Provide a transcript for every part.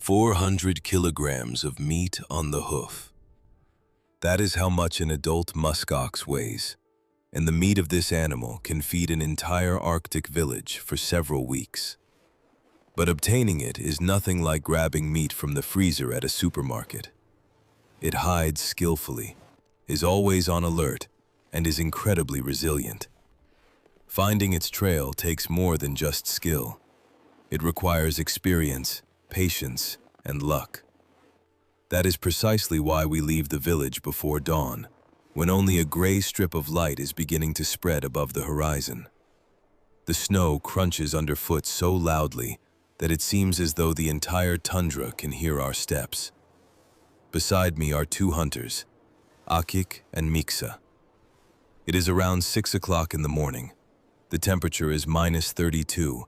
400 kilograms of meat on the hoof. That is how much an adult musk ox weighs, and the meat of this animal can feed an entire Arctic village for several weeks. But obtaining it is nothing like grabbing meat from the freezer at a supermarket. It hides skillfully, is always on alert, and is incredibly resilient. Finding its trail takes more than just skill. It requires experience, patience, and luck. That is precisely why we leave the village before dawn, when only a gray strip of light is beginning to spread above the horizon. The snow crunches underfoot so loudly that it seems as though the entire tundra can hear our steps. Beside me are two hunters, Akik and Miksa. It is around 6 o'clock in the morning. The temperature is -32,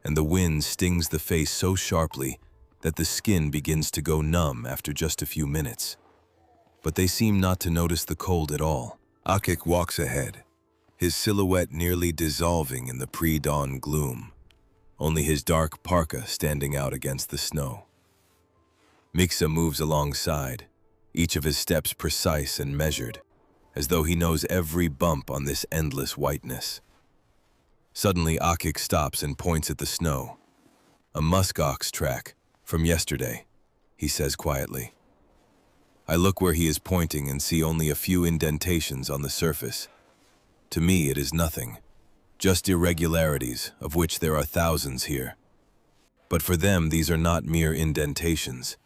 and the wind stings the face so sharply that the skin begins to go numb after just a few minutes. But they seem not to notice the cold at all. Akik walks ahead, his silhouette nearly dissolving in the pre-dawn gloom, only his dark parka standing out against the snow. Miksa moves alongside, each of his steps precise and measured, as though he knows every bump on this endless whiteness. Suddenly, Akik stops and points at the snow. "A muskox track, from yesterday," he says quietly. I look where he is pointing and see only a few indentations on the surface. To me, it is nothing, just irregularities, of which there are thousands here. But for them, these are not mere indentations.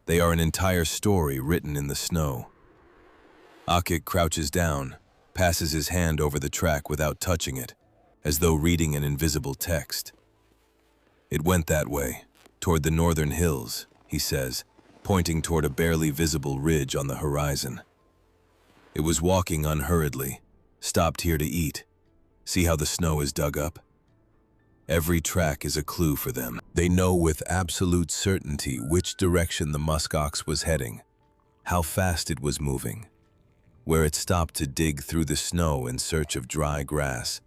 They are an entire story written in the snow. Akik crouches down, passes his hand over the track without touching it, as though reading an invisible text. "It went that way, toward the northern hills," he says, pointing toward a barely visible ridge on the horizon. "It was walking unhurriedly, stopped here to eat. See how the snow is dug up? Every track is a clue for them. They know with absolute certainty which direction the muskox was heading, how fast it was moving, where it stopped to dig through the snow in search of dry grass,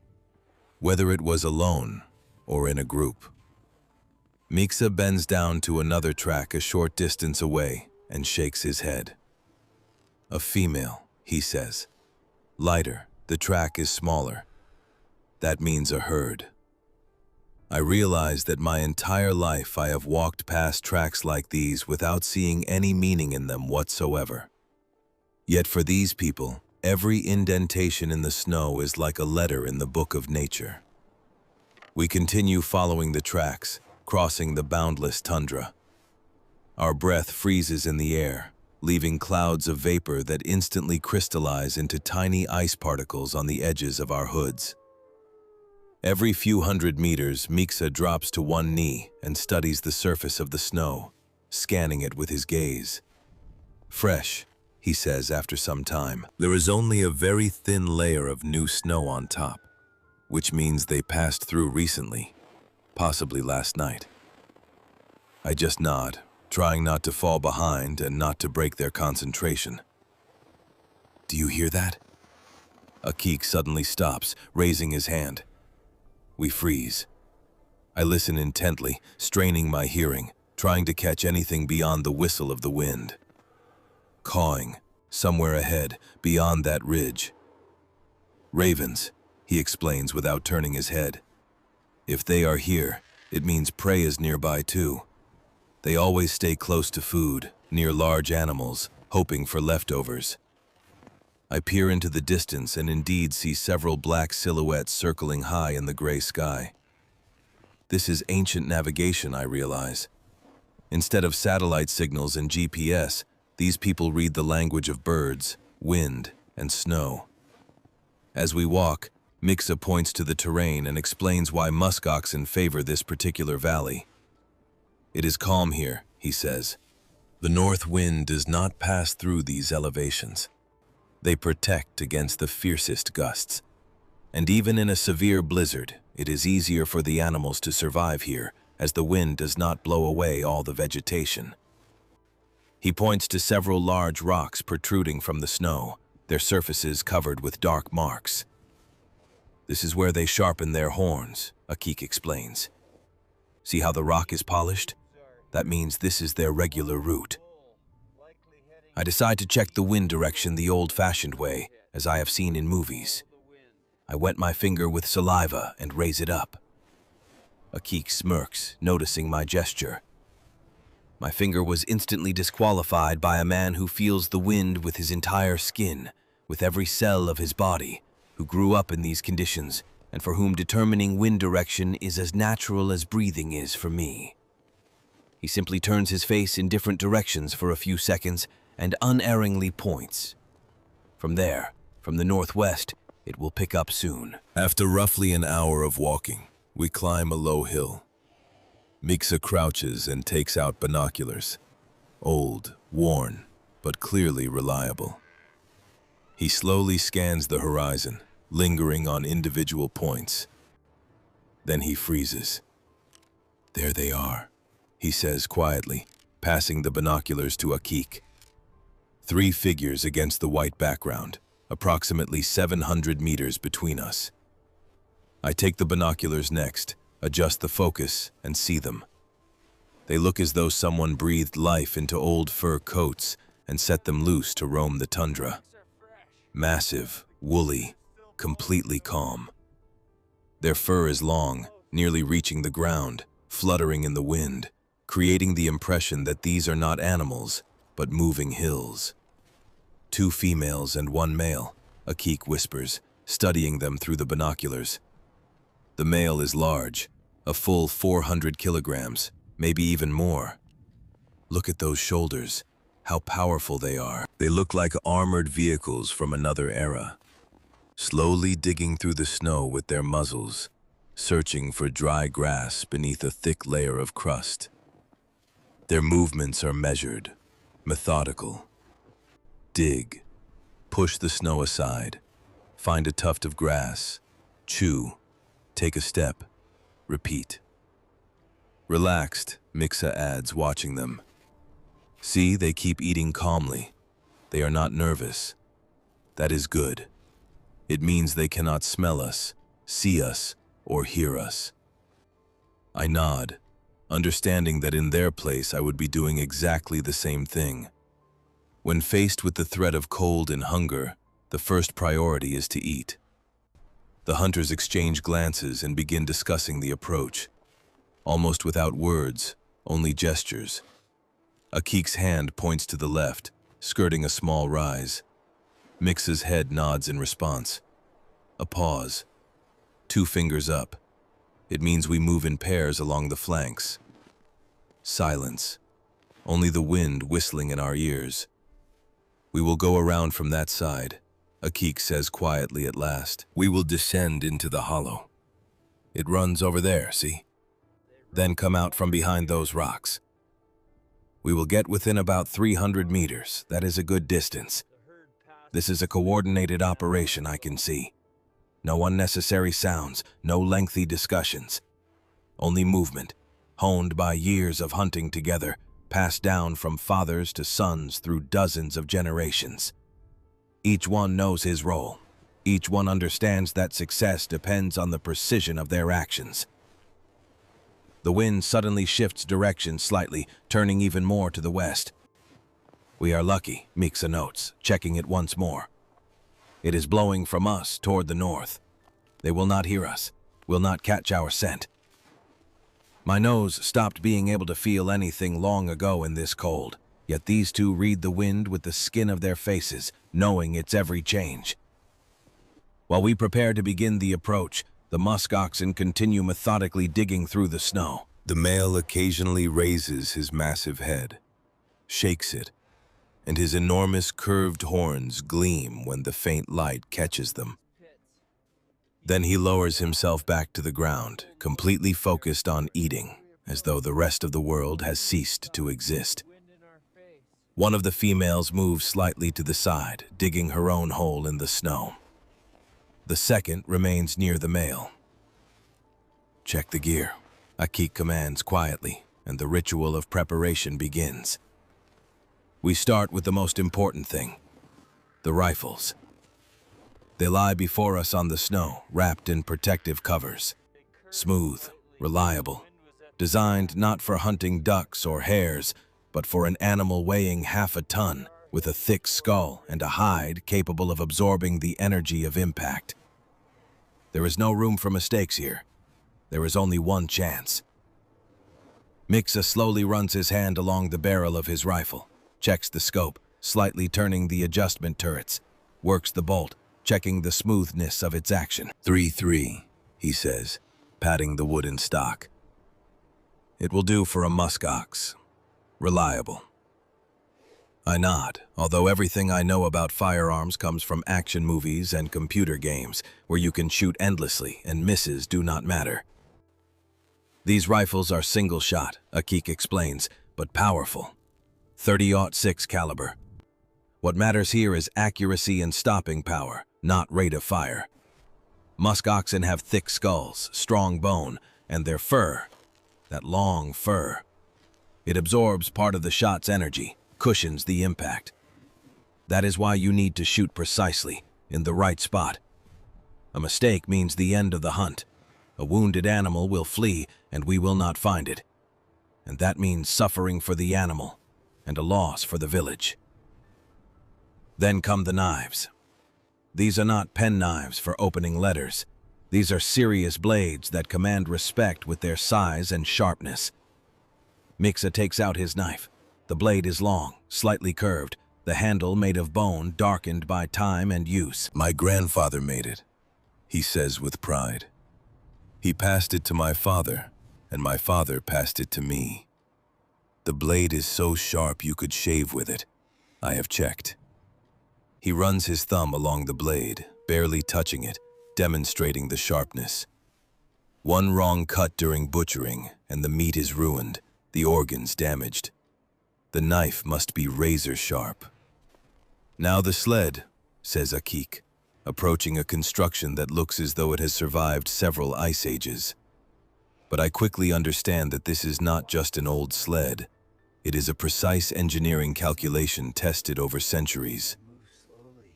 whether it was alone or in a group." Miksa bends down to another track a short distance away and shakes his head. "A female," he says. "Lighter, the track is smaller. That means a herd." I realize that my entire life I have walked past tracks like these without seeing any meaning in them whatsoever. Yet for these people, every indentation in the snow is like a letter in the book of nature. We continue following the tracks, crossing the boundless tundra. Our breath freezes in the air, leaving clouds of vapor that instantly crystallize into tiny ice particles on the edges of our hoods. Every few hundred meters, Miksa drops to one knee and studies the surface of the snow, scanning it with his gaze. "Fresh," he says after some time. "There is only a very thin layer of new snow on top, which means they passed through recently, possibly last night." I just nod, trying not to fall behind and not to break their concentration. "Do you hear that?" Akik suddenly stops, raising his hand. We freeze. I listen intently, straining my hearing, trying to catch anything beyond the whistle of the wind. Cawing, somewhere ahead, beyond that ridge. "Ravens," he explains without turning his head. "If they are here, it means prey is nearby too. They always stay close to food, near large animals, hoping for leftovers." I peer into the distance and indeed see several black silhouettes circling high in the gray sky. This is ancient navigation, I realize. Instead of satellite signals and GPS, these people read the language of birds, wind, and snow. As we walk, Miksa points to the terrain and explains why musk oxen favor this particular valley. "It is calm here," he says. "The north wind does not pass through these elevations. They protect against the fiercest gusts. And even in a severe blizzard, it is easier for the animals to survive here, as the wind does not blow away all the vegetation." He points to several large rocks protruding from the snow, their surfaces covered with dark marks. "This is where they sharpen their horns," Akik explains. "See how the rock is polished? That means this is their regular route. I decide to check the wind direction the old-fashioned way, as I have seen in movies. I wet my finger with saliva and raise it up. Akik smirks, noticing my gesture. My finger was instantly disqualified by a man who feels the wind with his entire skin, with every cell of his body, who grew up in these conditions, and for whom determining wind direction is as natural as breathing is for me. He simply turns his face in different directions for a few seconds and unerringly points. From there, from the northwest, it will pick up soon. After roughly an hour of walking, we climb a low hill. Mixa crouches and takes out binoculars. Old, worn, but clearly reliable. He slowly scans the horizon, lingering on individual points. Then he freezes. "There they are," he says quietly, passing the binoculars to Akik. 3 figures against the white background, approximately 700 meters between us. I take the binoculars next, adjust the focus, and see them. They look as though someone breathed life into old fur coats and set them loose to roam the tundra. Massive, woolly, completely calm. Their fur is long, nearly reaching the ground, fluttering in the wind, creating the impression that these are not animals, but moving hills. 2 females and 1 male, Akik whispers, studying them through the binoculars. The male is large, a full 400 kilograms, maybe even more. Look at those shoulders, how powerful they are. They look like armored vehicles from another era, slowly digging through the snow with their muzzles, searching for dry grass beneath a thick layer of crust. Their movements are measured, methodical. Dig, push the snow aside, find a tuft of grass, chew, take a step, repeat. Relaxed, Mixa adds, watching them. See, they keep eating calmly. They are not nervous. That is good. It means they cannot smell us, see us, or hear us. I nod, understanding that in their place I would be doing exactly the same thing. When faced with the threat of cold and hunger, the first priority is to eat. The hunters exchange glances and begin discussing the approach. Almost without words, only gestures. Akik's hand points to the left, skirting a small rise. Mixa's head nods in response. A pause. 2 fingers up. It means we move in pairs along the flanks. Silence. Only the wind whistling in our ears. We will go around from that side, Akik says quietly at last. We will descend into the hollow. It runs over there, see? Then come out from behind those rocks. We will get within about 300 meters. That is a good distance. This is a coordinated operation, I can see. No unnecessary sounds, no lengthy discussions. Only movement, honed by years of hunting together, passed down from fathers to sons through dozens of generations. Each one knows his role. Each one understands that success depends on the precision of their actions. The wind suddenly shifts direction slightly, turning even more to the west. We are lucky, Mixa notes, checking it once more. It is blowing from us toward the north. They will not hear us, will not catch our scent. My nose stopped being able to feel anything long ago in this cold, yet these 2 read the wind with the skin of their faces, knowing its every change. While we prepare to begin the approach, the musk oxen continue methodically digging through the snow. The male occasionally raises his massive head, shakes it, and his enormous curved horns gleam when the faint light catches them. Then he lowers himself back to the ground, completely focused on eating, as though the rest of the world has ceased to exist. One of the females moves slightly to the side, digging her own hole in the snow. The second remains near the male. Check the gear, Akik commands quietly, and the ritual of preparation begins. We start with the most important thing, the rifles. They lie before us on the snow, wrapped in protective covers. Smooth, reliable. designed not for hunting ducks or hares, but for an animal weighing half a ton, with a thick skull and a hide capable of absorbing the energy of impact. There is no room for mistakes here. There is only one chance. Mixa slowly runs his hand along the barrel of his rifle, checks the scope, slightly turning the adjustment turrets, works the bolt, checking the smoothness of its action. 3-3, he says, patting the wooden stock. It will do for a musk ox. Reliable. I nod, although everything I know about firearms comes from action movies and computer games, where you can shoot endlessly and misses do not matter. These rifles are single-shot, Akik explains, but powerful. 30-06 caliber. What matters here is accuracy and stopping power, not rate of fire. Musk oxen have thick skulls, strong bone, and their fur, that long fur. It absorbs part of the shot's energy, cushions the impact. That is why you need to shoot precisely, in the right spot. A mistake means the end of the hunt. A wounded animal will flee, and we will not find it. And that means suffering for the animal, and a loss for the village. Then come the knives. These are not pen knives for opening letters. These are serious blades that command respect with their size and sharpness. Mixa takes out his knife. The blade is long, slightly curved, the handle made of bone darkened by time and use. My grandfather made it, he says with pride. He passed it to my father, and my father passed it to me. The blade is so sharp you could shave with it. I have checked. He runs his thumb along the blade, barely touching it, demonstrating the sharpness. One wrong cut during butchering, and the meat is ruined, the organs damaged. The knife must be razor sharp. Now the sled, says Akik, approaching a construction that looks as though it has survived several ice ages. But I quickly understand that this is not just an old sled. It is a precise engineering calculation tested over centuries.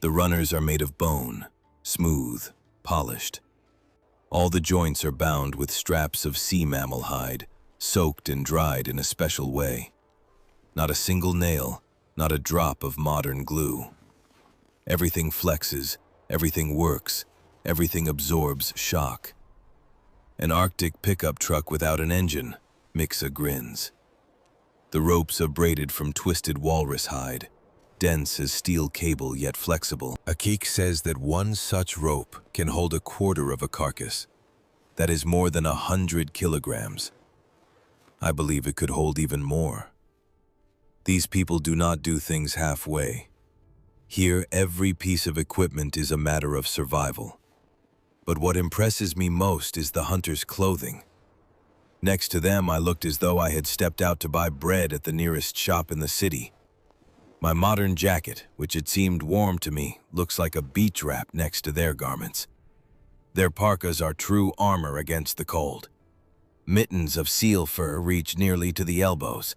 The runners are made of bone, smooth, polished. All the joints are bound with straps of sea mammal hide, soaked and dried in a special way. Not a single nail, not a drop of modern glue. Everything flexes, everything works, everything absorbs shock. An Arctic pickup truck without an engine, Mixa grins. The ropes are braided from twisted walrus hide, dense as steel cable yet flexible. Akik says that one such rope can hold a quarter of a carcass. That is more than 100 kilograms. I believe it could hold even more. These people do not do things halfway. Here, every piece of equipment is a matter of survival. But what impresses me most is the hunters' clothing. Next to them, I looked as though I had stepped out to buy bread at the nearest shop in the city. My modern jacket, which had seemed warm to me, looks like a beach wrap next to their garments. Their parkas are true armor against the cold. Mittens of seal fur reach nearly to the elbows.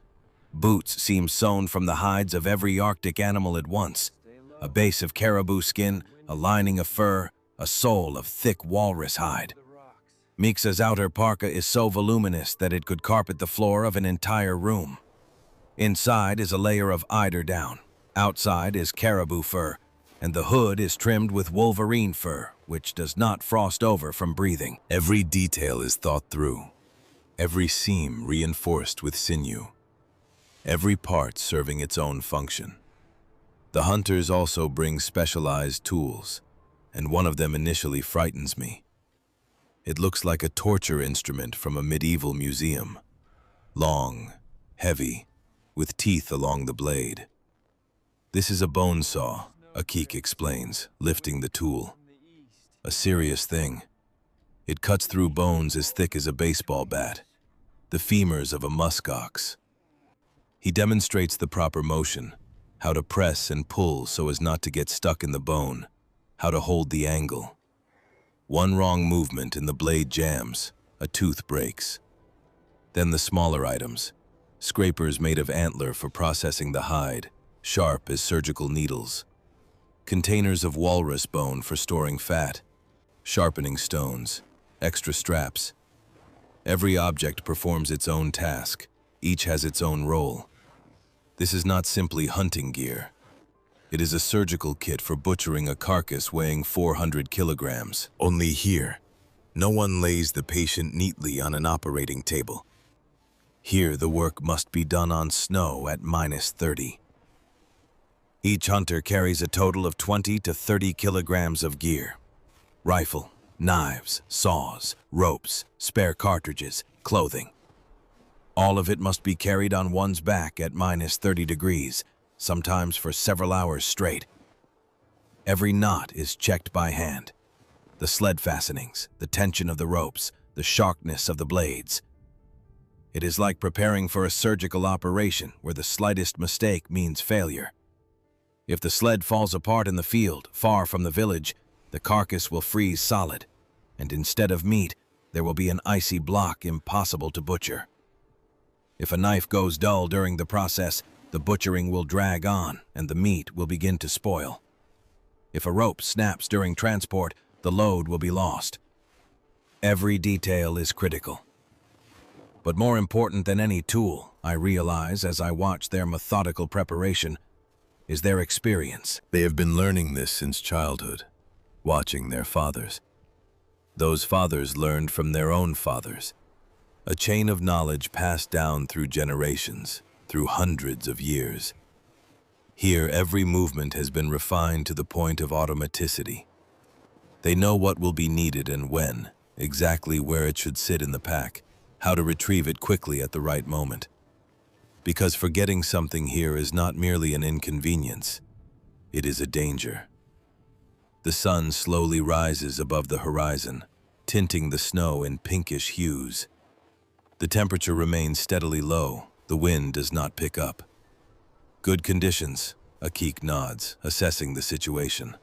Boots seem sewn from the hides of every Arctic animal at once. A base of caribou skin, a lining of fur, a sole of thick walrus hide. Mixa's outer parka is so voluminous that it could carpet the floor of an entire room. Inside is a layer of eider down. Outside is caribou fur, and the hood is trimmed with wolverine fur, which does not frost over from breathing. Every detail is thought through. Every seam reinforced with sinew. Every part serving its own function. The hunters also bring specialized tools, and one of them initially frightens me. It looks like a torture instrument from a medieval museum. Long, heavy, with teeth along the blade. This is a bone saw, Akik explains, lifting the tool. A serious thing. It cuts through bones as thick as a baseball bat, the femurs of a musk ox. He demonstrates the proper motion, how to press and pull so as not to get stuck in the bone, how to hold the angle. One wrong movement and the blade jams, a tooth breaks. Then the smaller items, scrapers made of antler for processing the hide, sharp as surgical needles. Containers of walrus bone for storing fat, sharpening stones, extra straps. Every object performs its own task. Each has its own role. This is not simply hunting gear. It is a surgical kit for butchering a carcass weighing 400 kilograms. Only here, no one lays the patient neatly on an operating table. Here, the work must be done on snow at -30. Each hunter carries a total of 20 to 30 kilograms of gear. Rifle, knives, saws, ropes, spare cartridges, clothing. All of it must be carried on one's back at -30 degrees, sometimes for several hours straight. Every knot is checked by hand. The sled fastenings, the tension of the ropes, the sharpness of the blades. It is like preparing for a surgical operation where the slightest mistake means failure. If the sled falls apart in the field, far from the village, the carcass will freeze solid, and instead of meat, there will be an icy block impossible to butcher. If a knife goes dull during the process, the butchering will drag on and the meat will begin to spoil. If a rope snaps during transport, the load will be lost. Every detail is critical. But more important than any tool, I realize as I watch their methodical preparation, is their experience. They have been learning this since childhood, watching their fathers. Those fathers learned from their own fathers. A chain of knowledge passed down through generations, through hundreds of years. Here, every movement has been refined to the point of automaticity. They know what will be needed and when, exactly where it should sit in the pack, how to retrieve it quickly at the right moment. Because forgetting something here is not merely an inconvenience, it is a danger. The sun slowly rises above the horizon, tinting the snow in pinkish hues. The temperature remains steadily low, the wind does not pick up. Good conditions, Akik nods, assessing the situation.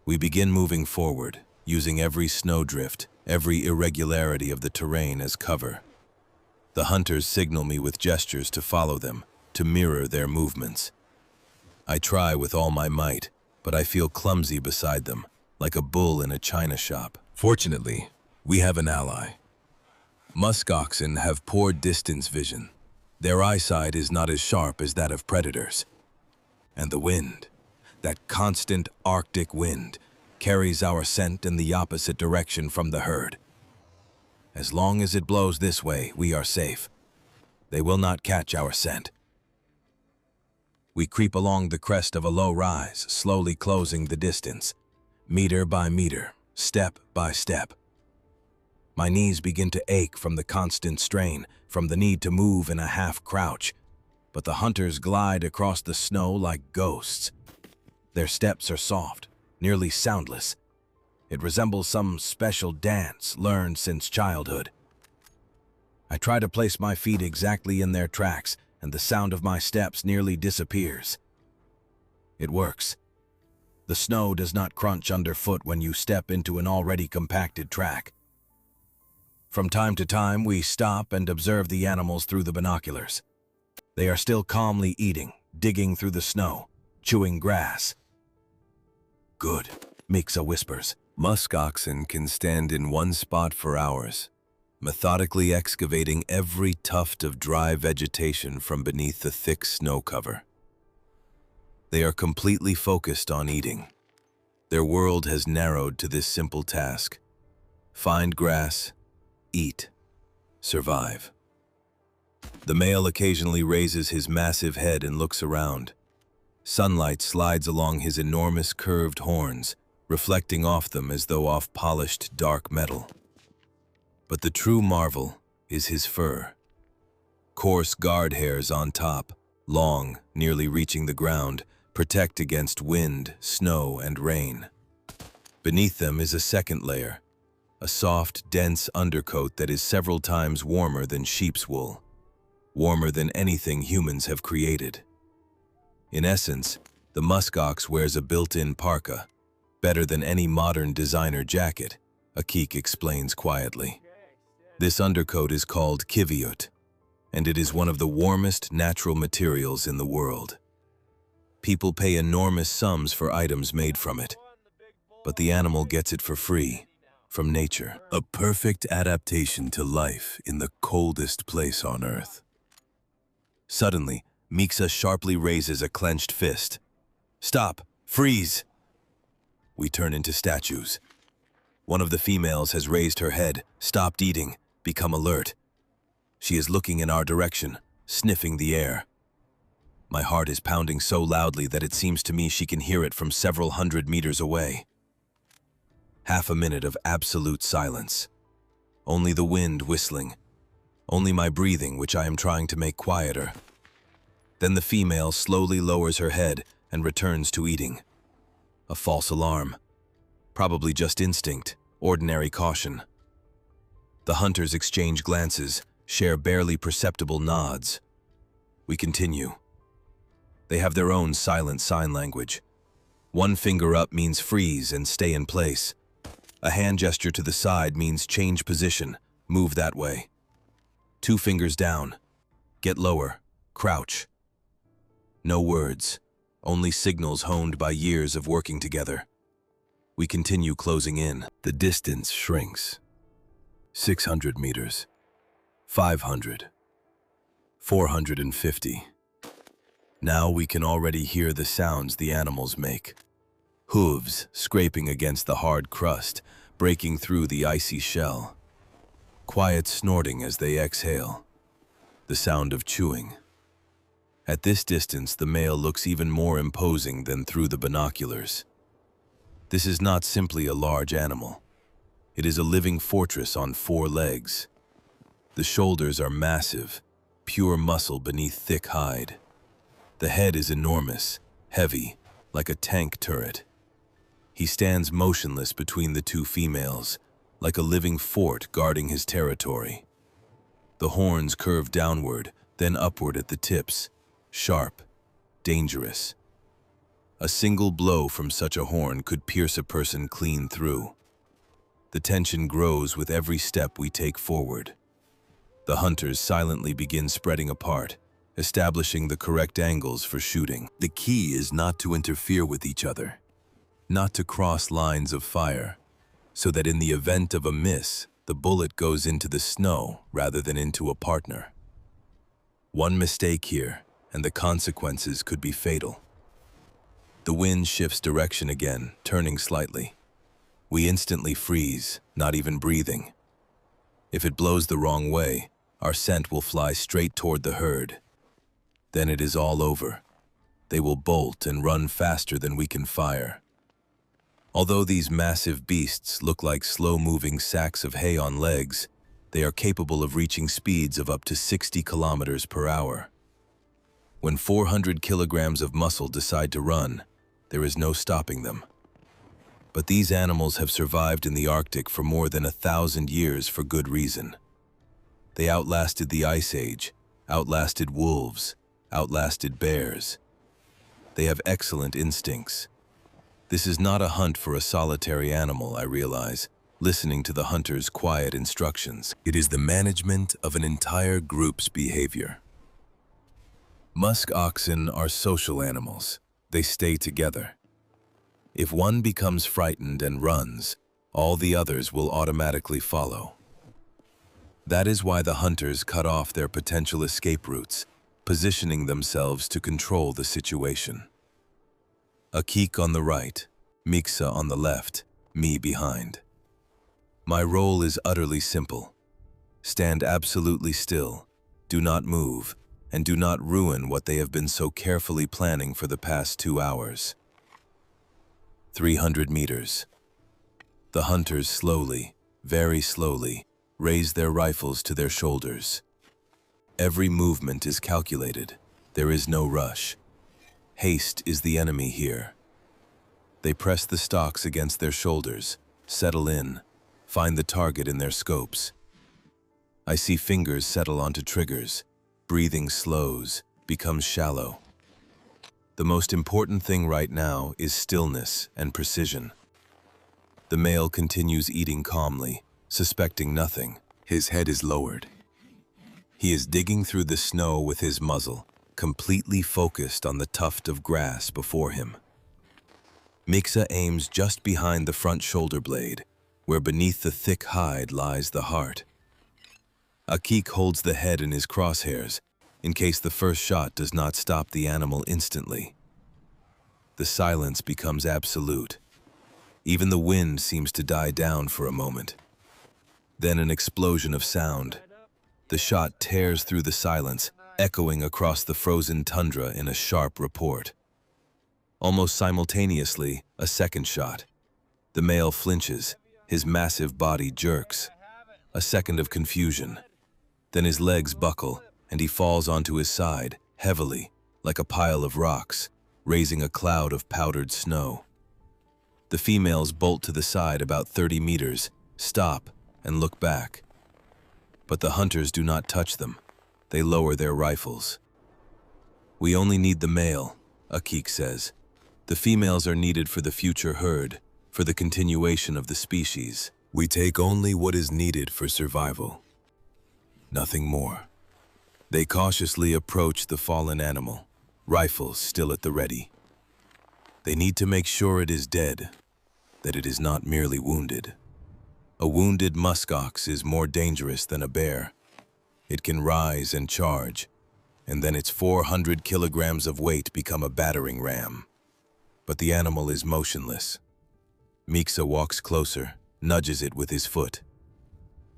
We begin moving forward, using every snowdrift, every irregularity of the terrain as cover. The hunters signal me with gestures to follow them, to mirror their movements. I try with all my might, but I feel clumsy beside them, like a bull in a china shop. Fortunately, we have an ally. Musk oxen have poor distance vision. Their eyesight is not as sharp as that of predators. And the wind, that constant Arctic wind, carries our scent in the opposite direction from the herd. As long as it blows this way, we are safe. They will not catch our scent. We creep along the crest of a low rise, slowly closing the distance, meter by meter, step by step. My knees begin to ache from the constant strain, from the need to move in a half crouch, but the hunters glide across the snow like ghosts. Their steps are soft, nearly soundless. It resembles some special dance learned since childhood. I try to place my feet exactly in their tracks, and the sound of my steps nearly disappears. It works. The snow does not crunch underfoot when you step into an already compacted track. From time to time, we stop and observe the animals through the binoculars. They are still calmly eating, digging through the snow, chewing grass. Good, Mixa whispers. Musk oxen can stand in one spot for hours, methodically excavating every tuft of dry vegetation from beneath the thick snow cover. They are completely focused on eating. Their world has narrowed to this simple task: find grass, eat, survive. The male occasionally raises his massive head and looks around. Sunlight slides along his enormous curved horns, reflecting off them as though off polished dark metal. But the true marvel is his fur. Coarse guard hairs on top, long, nearly reaching the ground, protect against wind, snow, and rain. Beneath them is a second layer, a soft, dense undercoat that is several times warmer than sheep's wool, warmer than anything humans have created. In essence, the muskox wears a built-in parka, better than any modern designer jacket, Akik explains quietly. This undercoat is called kiviut, and it is one of the warmest natural materials in the world. People pay enormous sums for items made from it, but the animal gets it for free, from nature, a perfect adaptation to life in the coldest place on Earth. Suddenly, Mixa sharply raises a clenched fist. "Stop! Freeze!" We turn into statues. One of the females has raised her head, stopped eating, become alert. She is looking in our direction, sniffing the air. My heart is pounding so loudly that it seems to me she can hear it from several hundred meters away. Half a minute of absolute silence. Only the wind whistling. Only my breathing, which I am trying to make quieter. Then the female slowly lowers her head and returns to eating. A false alarm. Probably just instinct, ordinary caution. The hunters exchange glances, share barely perceptible nods. We continue. They have their own silent sign language. One finger up means freeze and stay in place. A hand gesture to the side means change position, move that way. 2 fingers down, get lower, crouch. No words, only signals honed by years of working together. We continue closing in. The distance shrinks. 600 meters, 500, 450. Now we can already hear the sounds the animals make. Hooves scraping against the hard crust, breaking through the icy shell. Quiet snorting as they exhale. The sound of chewing. At this distance, the male looks even more imposing than through the binoculars. This is not simply a large animal. It is a living fortress on 4 legs. The shoulders are massive, pure muscle beneath thick hide. The head is enormous, heavy, like a tank turret. He stands motionless between the 2 females, like a living fort guarding his territory. The horns curve downward, then upward at the tips, sharp, dangerous. A single blow from such a horn could pierce a person clean through. The tension grows with every step we take forward. The hunters silently begin spreading apart, establishing the correct angles for shooting. The key is not to interfere with each other, not to cross lines of fire, so that in the event of a miss, the bullet goes into the snow rather than into a partner. One mistake here, and the consequences could be fatal. The wind shifts direction again, turning slightly. We instantly freeze, not even breathing. If it blows the wrong way, our scent will fly straight toward the herd. Then it is all over. They will bolt and run faster than we can fire. Although these massive beasts look like slow-moving sacks of hay on legs, they are capable of reaching speeds of up to 60 kilometers per hour. When 400 kilograms of muscle decide to run, there is no stopping them. But these animals have survived in the Arctic for more than 1,000 years for good reason. They outlasted the Ice Age, outlasted wolves, outlasted bears. They have excellent instincts. This is not a hunt for a solitary animal, I realize, listening to the hunter's quiet instructions. It is the management of an entire group's behavior. Musk oxen are social animals. They stay together. If one becomes frightened and runs, all the others will automatically follow. That is why the hunters cut off their potential escape routes, positioning themselves to control the situation. Akik on the right, Mixa on the left, me behind. My role is utterly simple. Stand absolutely still, do not move, and do not ruin what they have been so carefully planning for the past 2 hours. 300 meters. The hunters slowly, very slowly, raise their rifles to their shoulders. Every movement is calculated. There is no rush. Haste is the enemy here. They press the stocks against their shoulders, settle in, find the target in their scopes. I see fingers settle onto triggers. Breathing slows, becomes shallow. The most important thing right now is stillness and precision. The male continues eating calmly, suspecting nothing. His head is lowered. He is digging through the snow with his muzzle, completely focused on the tuft of grass before him. Mixa aims just behind the front shoulder blade, where beneath the thick hide lies the heart. Akik holds the head in his crosshairs, in case the first shot does not stop the animal instantly. The silence becomes absolute. Even the wind seems to die down for a moment. Then an explosion of sound. The shot tears through the silence, echoing across the frozen tundra in a sharp report. Almost simultaneously, a second shot. The male flinches, his massive body jerks. A second of confusion. Then his legs buckle, and he falls onto his side, heavily, like a pile of rocks, raising a cloud of powdered snow. The females bolt to the side about 30 meters, stop, and look back. But the hunters do not touch them. They lower their rifles. "We only need the male," Akik says. "The females are needed for the future herd, for the continuation of the species. We take only what is needed for survival. Nothing more." They cautiously approach the fallen animal, rifles still at the ready. They need to make sure it is dead, that it is not merely wounded. A wounded musk ox is more dangerous than a bear. It can rise and charge, and then its 400 kilograms of weight become a battering ram. But the animal is motionless. Miksa walks closer, nudges it with his foot.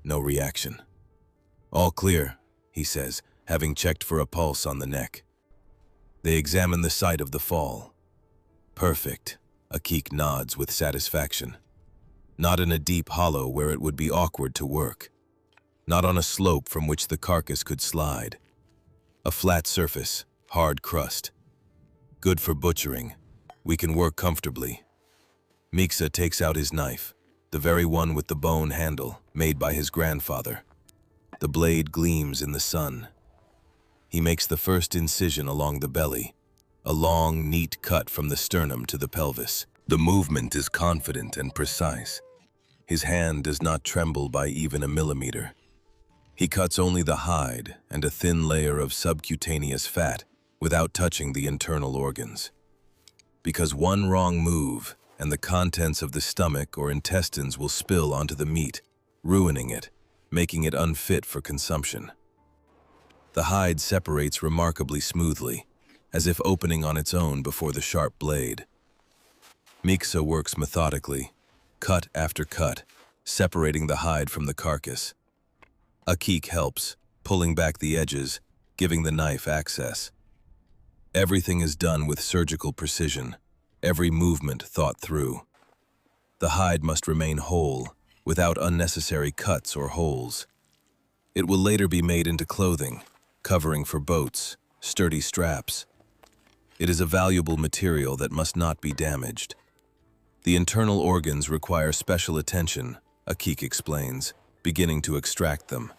No reaction. "All clear," he says, having checked for a pulse on the neck. They examine the site of the fall. "Perfect," Akik nods with satisfaction. Not in a deep hollow where it would be awkward to work. Not on a slope from which the carcass could slide. A flat surface, hard crust. Good for butchering. We can work comfortably. Miksa takes out his knife, the very one with the bone handle, made by his grandfather. The blade gleams in the sun. He makes the first incision along the belly, a long, neat cut from the sternum to the pelvis. The movement is confident and precise. His hand does not tremble by even a millimeter. He cuts only the hide and a thin layer of subcutaneous fat without touching the internal organs. Because one wrong move and the contents of the stomach or intestines will spill onto the meat, ruining it, making it unfit for consumption. The hide separates remarkably smoothly, as if opening on its own before the sharp blade. Miksa works methodically, cut after cut, separating the hide from the carcass. Akik helps, pulling back the edges, giving the knife access. Everything is done with surgical precision, every movement thought through. The hide must remain whole, without unnecessary cuts or holes. It will later be made into clothing, covering for boats, sturdy straps. It is a valuable material that must not be damaged. The internal organs require special attention, Akik explains, beginning to extract them.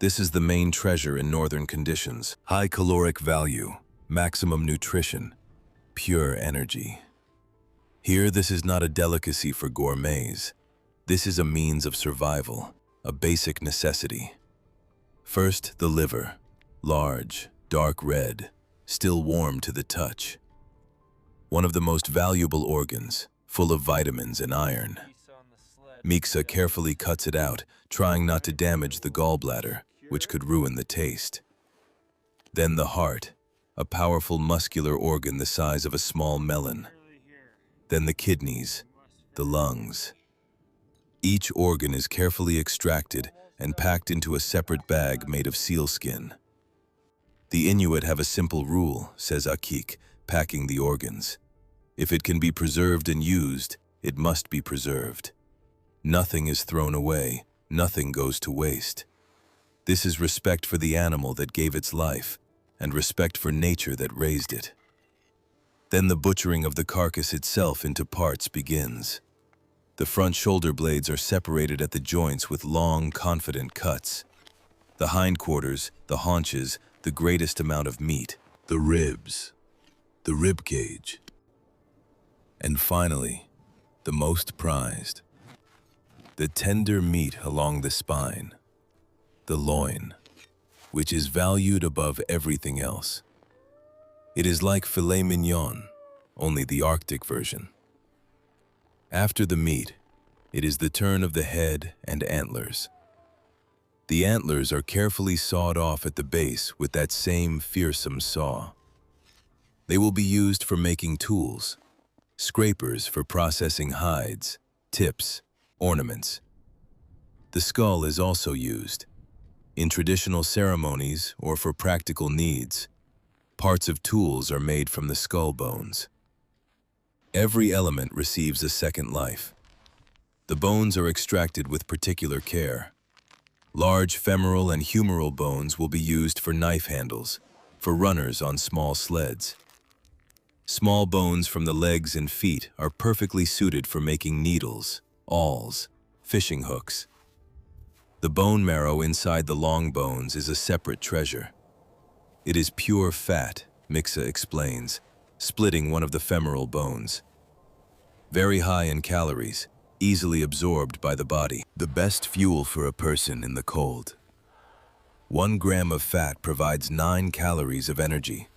This is the main treasure in northern conditions. High caloric value, maximum nutrition, pure energy. Here, this is not a delicacy for gourmets. This is a means of survival, a basic necessity. First, the liver, large, dark red, still warm to the touch. One of the most valuable organs, full of vitamins and iron. Miksa carefully cuts it out, trying not to damage the gallbladder, which could ruin the taste. Then the heart, a powerful muscular organ the size of a small melon. Then the kidneys, the lungs. Each organ is carefully extracted and packed into a separate bag made of sealskin. The Inuit have a simple rule, says Akik, packing the organs. If it can be preserved and used, it must be preserved. Nothing is thrown away, nothing goes to waste. This is respect for the animal that gave its life, and respect for nature that raised it. Then the butchering of the carcass itself into parts begins. The front shoulder blades are separated at the joints with long, confident cuts. The hindquarters, the haunches, the greatest amount of meat. The ribs, the rib cage. And finally, the most prized. The tender meat along the spine, the loin, which is valued above everything else. It is like filet mignon, only the Arctic version. After the meat, It is the turn of the head and antlers. The antlers are carefully sawed off at the base with that same fearsome saw. They will be used for making tools, scrapers for processing hides, tips, ornaments. The skull is also used. In traditional ceremonies or for practical needs, parts of tools are made from the skull bones. Every element receives a second life. The bones are extracted with particular care. Large femoral and humeral bones will be used for knife handles, for runners on small sleds. Small bones from the legs and feet are perfectly suited for making needles, awls, fishing hooks. The bone marrow inside the long bones is a separate treasure. It is pure fat, Mixa explains, splitting one of the femoral bones. Very high in calories, easily absorbed by the body. The best fuel for a person in the cold. 1 gram of fat provides 9 calories of energy.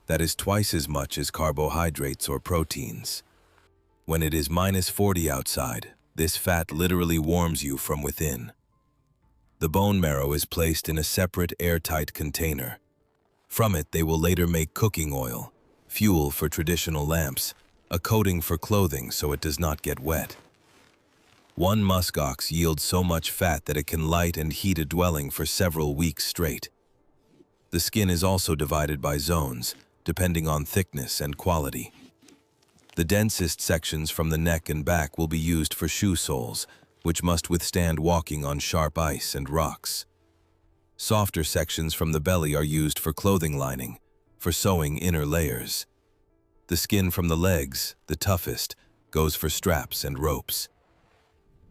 That is twice as much as carbohydrates or proteins. When it is -40 outside, this fat literally warms you from within. The bone marrow is placed in a separate airtight container. From it, they will later make cooking oil, fuel for traditional lamps, a coating for clothing so it does not get wet. 1 musk ox yields so much fat that it can light and heat a dwelling for several weeks straight. The skin is also divided by zones, depending on thickness and quality. The densest sections from the neck and back will be used for shoe soles, which must withstand walking on sharp ice and rocks. Softer sections from the belly are used for clothing lining, for sewing inner layers. The skin from the legs, the toughest, goes for straps and ropes.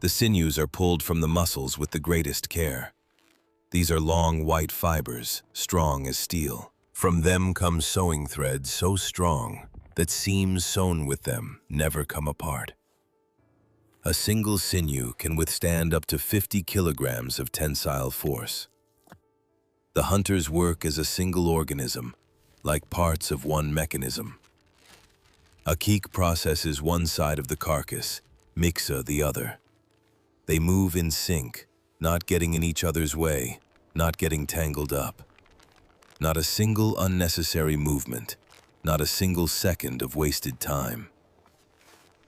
The sinews are pulled from the muscles with the greatest care. These are long white fibers, strong as steel. From them come sewing threads so strong that seams sewn with them never come apart. A single sinew can withstand up to 50 kilograms of tensile force. The hunters work as a single organism, like parts of one mechanism. Akik processes one side of the carcass, Mixa the other. They move in sync, not getting in each other's way, not getting tangled up. Not a single unnecessary movement, not a single second of wasted time.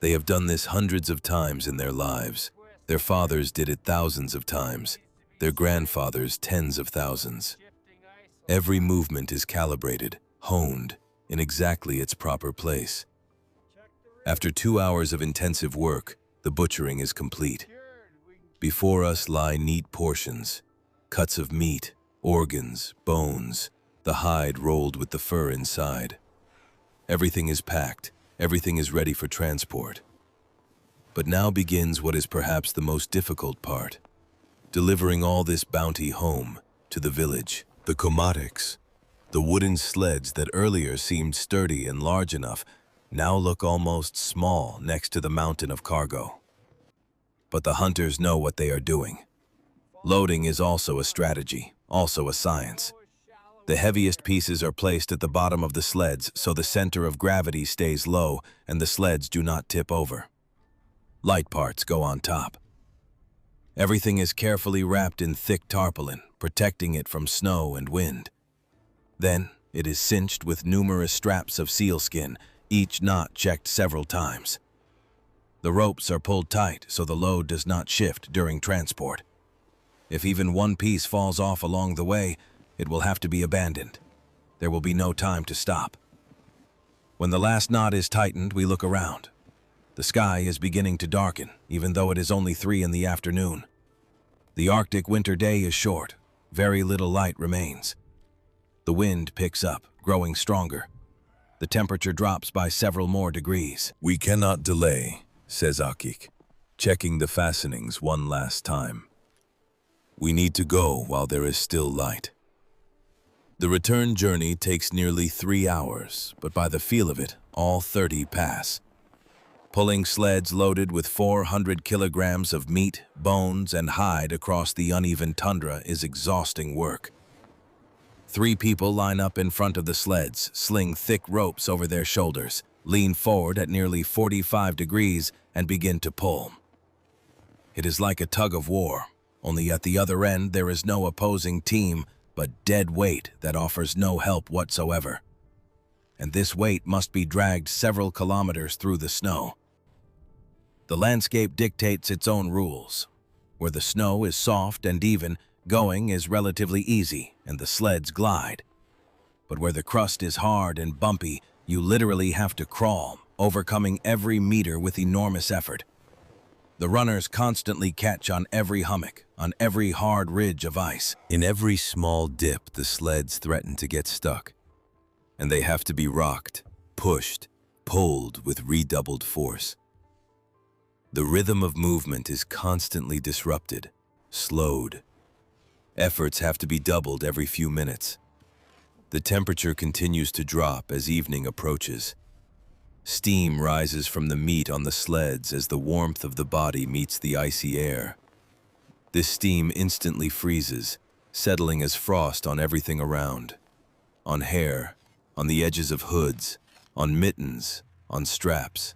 They have done this hundreds of times in their lives. Their fathers did it thousands of times, their grandfathers tens of thousands. Every movement is calibrated, honed, in exactly its proper place. After 2 hours of intensive work, the butchering is complete. Before us lie neat portions, cuts of meat, organs, bones, the hide rolled with the fur inside. Everything is packed, everything is ready for transport. But now begins what is perhaps the most difficult part, delivering all this bounty home to the village. The komatiks, the wooden sleds that earlier seemed sturdy and large enough, now look almost small next to the mountain of cargo. But the hunters know what they are doing. Loading is also a strategy, also a science. The heaviest pieces are placed at the bottom of the sleds so the center of gravity stays low and the sleds do not tip over. Light parts go on top. Everything is carefully wrapped in thick tarpaulin, protecting it from snow and wind. Then it is cinched with numerous straps of sealskin, each knot checked several times. The ropes are pulled tight so the load does not shift during transport. If even one piece falls off along the way, it will have to be abandoned. There will be no time to stop. When the last knot is tightened, we look around. The sky is beginning to darken, even though it is only 3 in the afternoon. The Arctic winter day is short. Very little light remains. The wind picks up, growing stronger. The temperature drops by several more degrees. We cannot delay, says Akik, checking the fastenings one last time. We need to go while there is still light. The return journey takes nearly 3 hours, but by the feel of it, all 30 pass. Pulling sleds loaded with 400 kilograms of meat, bones, and hide across the uneven tundra is exhausting work. 3 people line up in front of the sleds, sling thick ropes over their shoulders, lean forward at nearly 45 degrees, and begin to pull. It is like a tug of war, only at the other end there is no opposing team but dead weight that offers no help whatsoever. And this weight must be dragged several kilometers through the snow. The landscape dictates its own rules. Where the snow is soft and even, going is relatively easy and the sleds glide. But where the crust is hard and bumpy, you literally have to crawl, overcoming every meter with enormous effort. The runners constantly catch on every hummock, on every hard ridge of ice. In every small dip, the sleds threaten to get stuck, and they have to be rocked, pushed, pulled with redoubled force. The rhythm of movement is constantly disrupted, slowed. Efforts have to be doubled every few minutes. The temperature continues to drop as evening approaches. Steam rises from the meat on the sleds as the warmth of the body meets the icy air. This steam instantly freezes, settling as frost on everything around. On hair, on the edges of hoods, on mittens, on straps.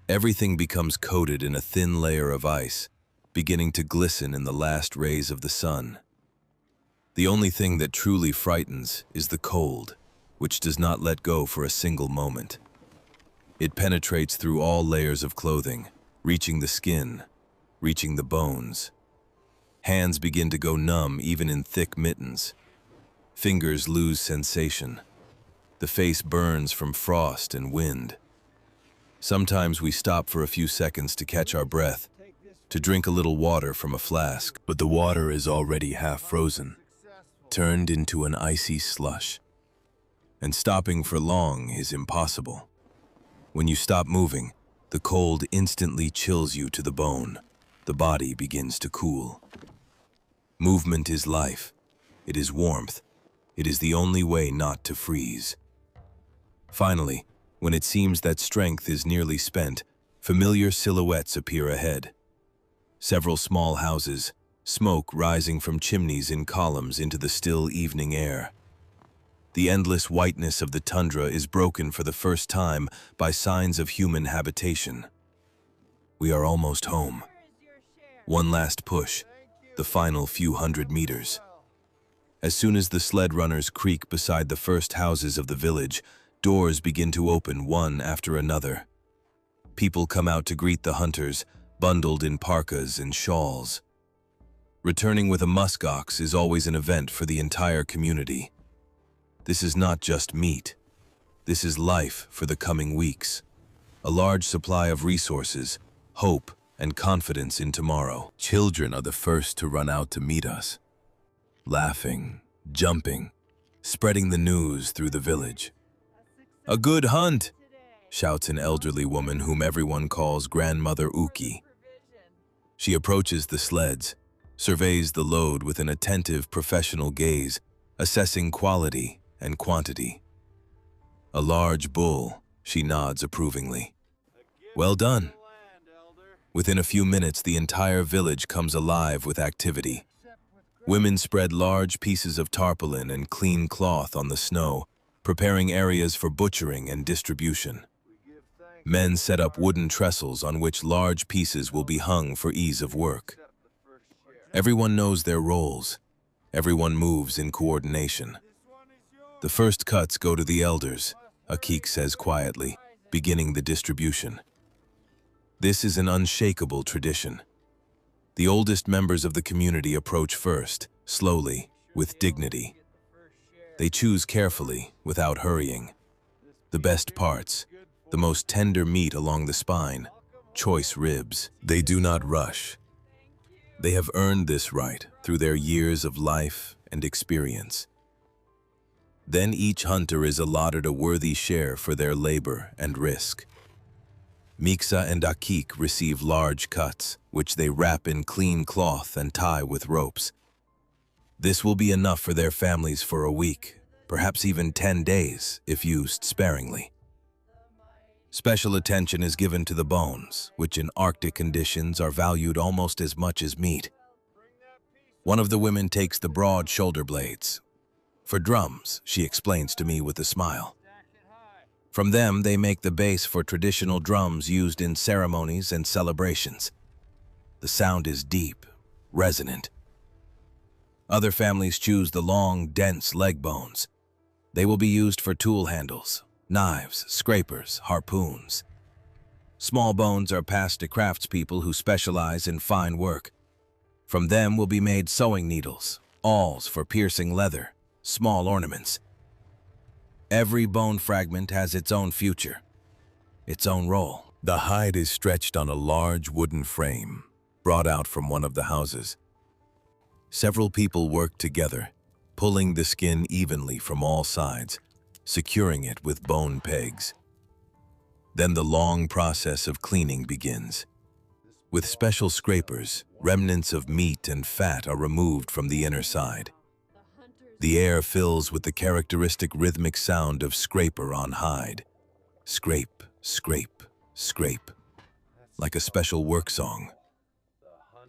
Everything becomes coated in a thin layer of ice, beginning to glisten in the last rays of the sun. The only thing that truly frightens is the cold, which does not let go for a single moment. It penetrates through all layers of clothing, reaching the skin, reaching the bones. Hands begin to go numb even in thick mittens. Fingers lose sensation. The face burns from frost and wind. Sometimes we stop for a few seconds to catch our breath, to drink a little water from a flask, but the water is already half frozen, turned into an icy slush. And stopping for long is impossible. When you stop moving, the cold instantly chills you to the bone. The body begins to cool. Movement is life. It is warmth. It is the only way not to freeze. Finally, when it seems that strength is nearly spent, familiar silhouettes appear ahead. Several small houses, smoke rising from chimneys in columns into the still evening air. The endless whiteness of the tundra is broken for the first time by signs of human habitation. We are almost home. One last push, the final few hundred meters. As soon as the sled runners creak beside the first houses of the village, doors begin to open one after another. People come out to greet the hunters, bundled in parkas and shawls. Returning with a musk ox is always an event for the entire community. This is not just meat. This is life for the coming weeks. A large supply of resources, hope, and confidence in tomorrow. Children are the first to run out to meet us, laughing, jumping, spreading the news through the village. "A good hunt!" shouts an elderly woman whom everyone calls Grandmother Uki. She approaches the sleds, surveys the load with an attentive professional gaze, assessing quality and quantity. A large bull, she nods approvingly. "Well done." Within a few minutes, the entire village comes alive with activity. Women spread large pieces of tarpaulin and clean cloth on the snow, preparing areas for butchering and distribution. Men set up wooden trestles on which large pieces will be hung for ease of work. Everyone knows their roles. Everyone moves in coordination. The first cuts go to the elders, Akik says quietly, beginning the distribution. This is an unshakable tradition. The oldest members of the community approach first, slowly, with dignity. They choose carefully, without hurrying. The best parts, the most tender meat along the spine, choice ribs. They do not rush. They have earned this right through their years of life and experience. Then each hunter is allotted a worthy share for their labor and risk. Miksa and Akik receive large cuts, which they wrap in clean cloth and tie with ropes. This will be enough for their families for a week, perhaps even 10 days, if used sparingly. Special attention is given to the bones, which in Arctic conditions are valued almost as much as meat. One of the women takes the broad shoulder blades. For drums, she explains to me with a smile. From them, they make the base for traditional drums used in ceremonies and celebrations. The sound is deep, resonant. Other families choose the long, dense leg bones. They will be used for tool handles, knives, scrapers, harpoons. Small bones are passed to craftspeople who specialize in fine work. From them will be made sewing needles, awls for piercing leather, small ornaments. Every bone fragment has its own future, its own role. The hide is stretched on a large wooden frame, brought out from one of the houses. Several people work together, pulling the skin evenly from all sides, securing it with bone pegs. Then the long process of cleaning begins. With special scrapers, remnants of meat and fat are removed from the inner side. The air fills with the characteristic rhythmic sound of scraper on hide. Scrape, scrape, scrape, like a special work song.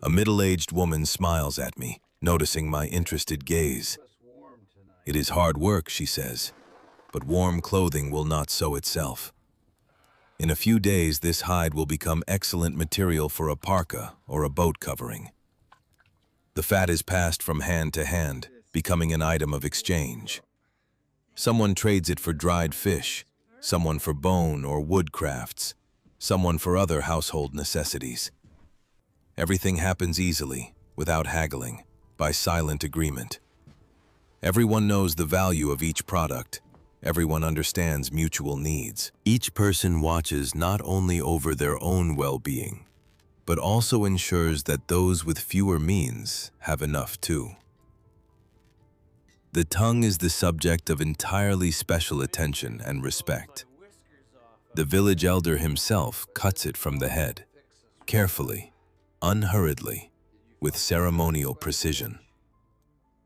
A middle-aged woman smiles at me, noticing my interested gaze. It is hard work, she says, but warm clothing will not sew itself. In a few days, this hide will become excellent material for a parka or a boat covering. The fat is passed from hand to hand, becoming an item of exchange. Someone trades it for dried fish, someone for bone or wood crafts, someone for other household necessities. Everything happens easily, without haggling, by silent agreement. Everyone knows the value of each product. Everyone understands mutual needs. Each person watches not only over their own well-being, but also ensures that those with fewer means have enough too. The tongue is the subject of entirely special attention and respect. The village elder himself cuts it from the head, carefully, unhurriedly, with ceremonial precision.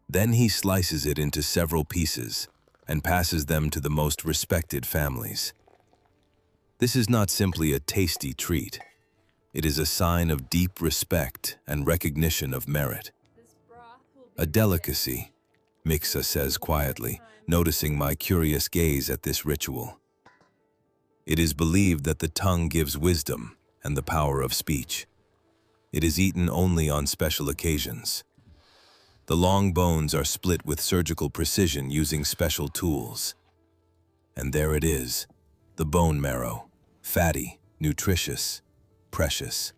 Then he slices it into several pieces and passes them to the most respected families. This is not simply a tasty treat. It is a sign of deep respect and recognition of merit. A delicacy, Mixa says quietly, noticing my curious gaze at this ritual. It is believed that the tongue gives wisdom and the power of speech. It is eaten only on special occasions. The long bones are split with surgical precision using special tools. And there it is, the bone marrow, fatty, nutritious, precious.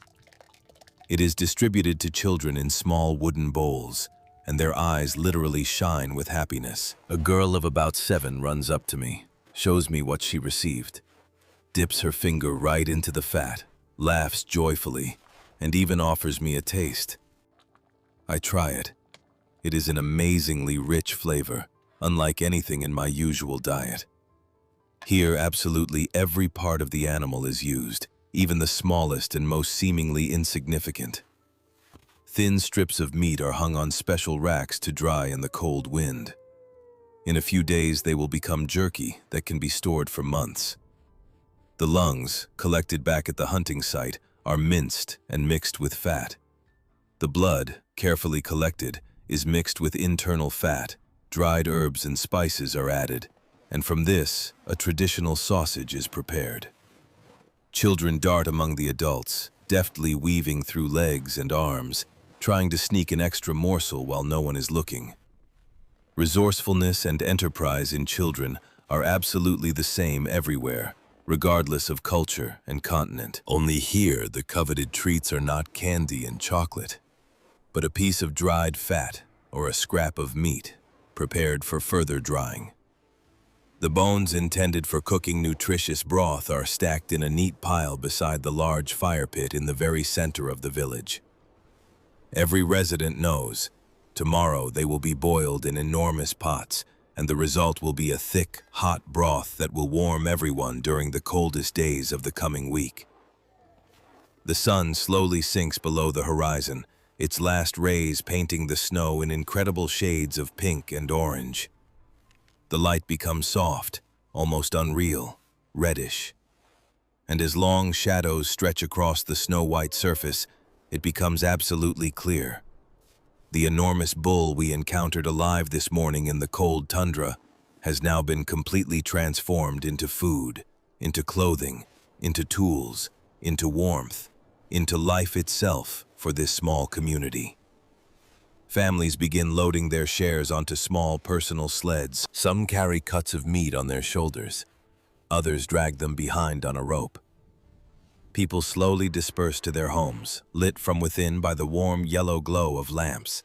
It is distributed to children in small wooden bowls, and their eyes literally shine with happiness. A girl of about 7 runs up to me, shows me what she received, dips her finger right into the fat, laughs joyfully, and even offers me a taste. I try it. It is an amazingly rich flavor, unlike anything in my usual diet. Here, absolutely every part of the animal is used, even the smallest and most seemingly insignificant. Thin strips of meat are hung on special racks to dry in the cold wind. In a few days, they will become jerky that can be stored for months. The lungs, collected back at the hunting site, are minced and mixed with fat. The blood, carefully collected, is mixed with internal fat, dried herbs and spices are added, and from this, a traditional sausage is prepared. Children dart among the adults, deftly weaving through legs and arms, trying to sneak an extra morsel while no one is looking. Resourcefulness and enterprise in children are absolutely the same everywhere, regardless of culture and continent. Only here, the coveted treats are not candy and chocolate, but a piece of dried fat or a scrap of meat prepared for further drying. The bones intended for cooking nutritious broth are stacked in a neat pile beside the large fire pit in the very center of the village. Every resident knows, tomorrow they will be boiled in enormous pots, and the result will be a thick, hot broth that will warm everyone during the coldest days of the coming week. The sun slowly sinks below the horizon, its last rays painting the snow in incredible shades of pink and orange. The light becomes soft, almost unreal, reddish. And as long shadows stretch across the snow-white surface, it becomes absolutely clear. The enormous bull we encountered alive this morning in the cold tundra has now been completely transformed into food, into clothing, into tools, into warmth. into life itself for this small community. Families begin loading their shares onto small personal sleds. Some carry cuts of meat on their shoulders. Others drag them behind on a rope. People slowly disperse to their homes, lit from within by the warm yellow glow of lamps.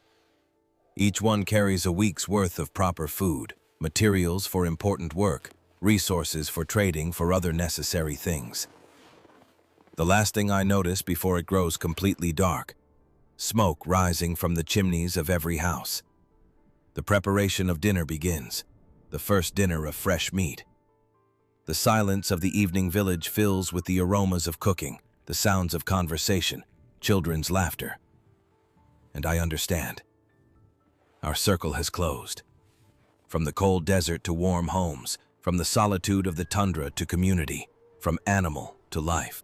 Each one carries a week's worth of proper food, materials for important work, resources for trading for other necessary things. The last thing I notice before it grows completely dark: smoke rising from the chimneys of every house. The preparation of dinner begins, the first dinner of fresh meat. The silence of the evening village fills with the aromas of cooking, the sounds of conversation, children's laughter. And I understand. Our circle has closed. From the cold desert to warm homes, from the solitude of the tundra to community, from animal to life.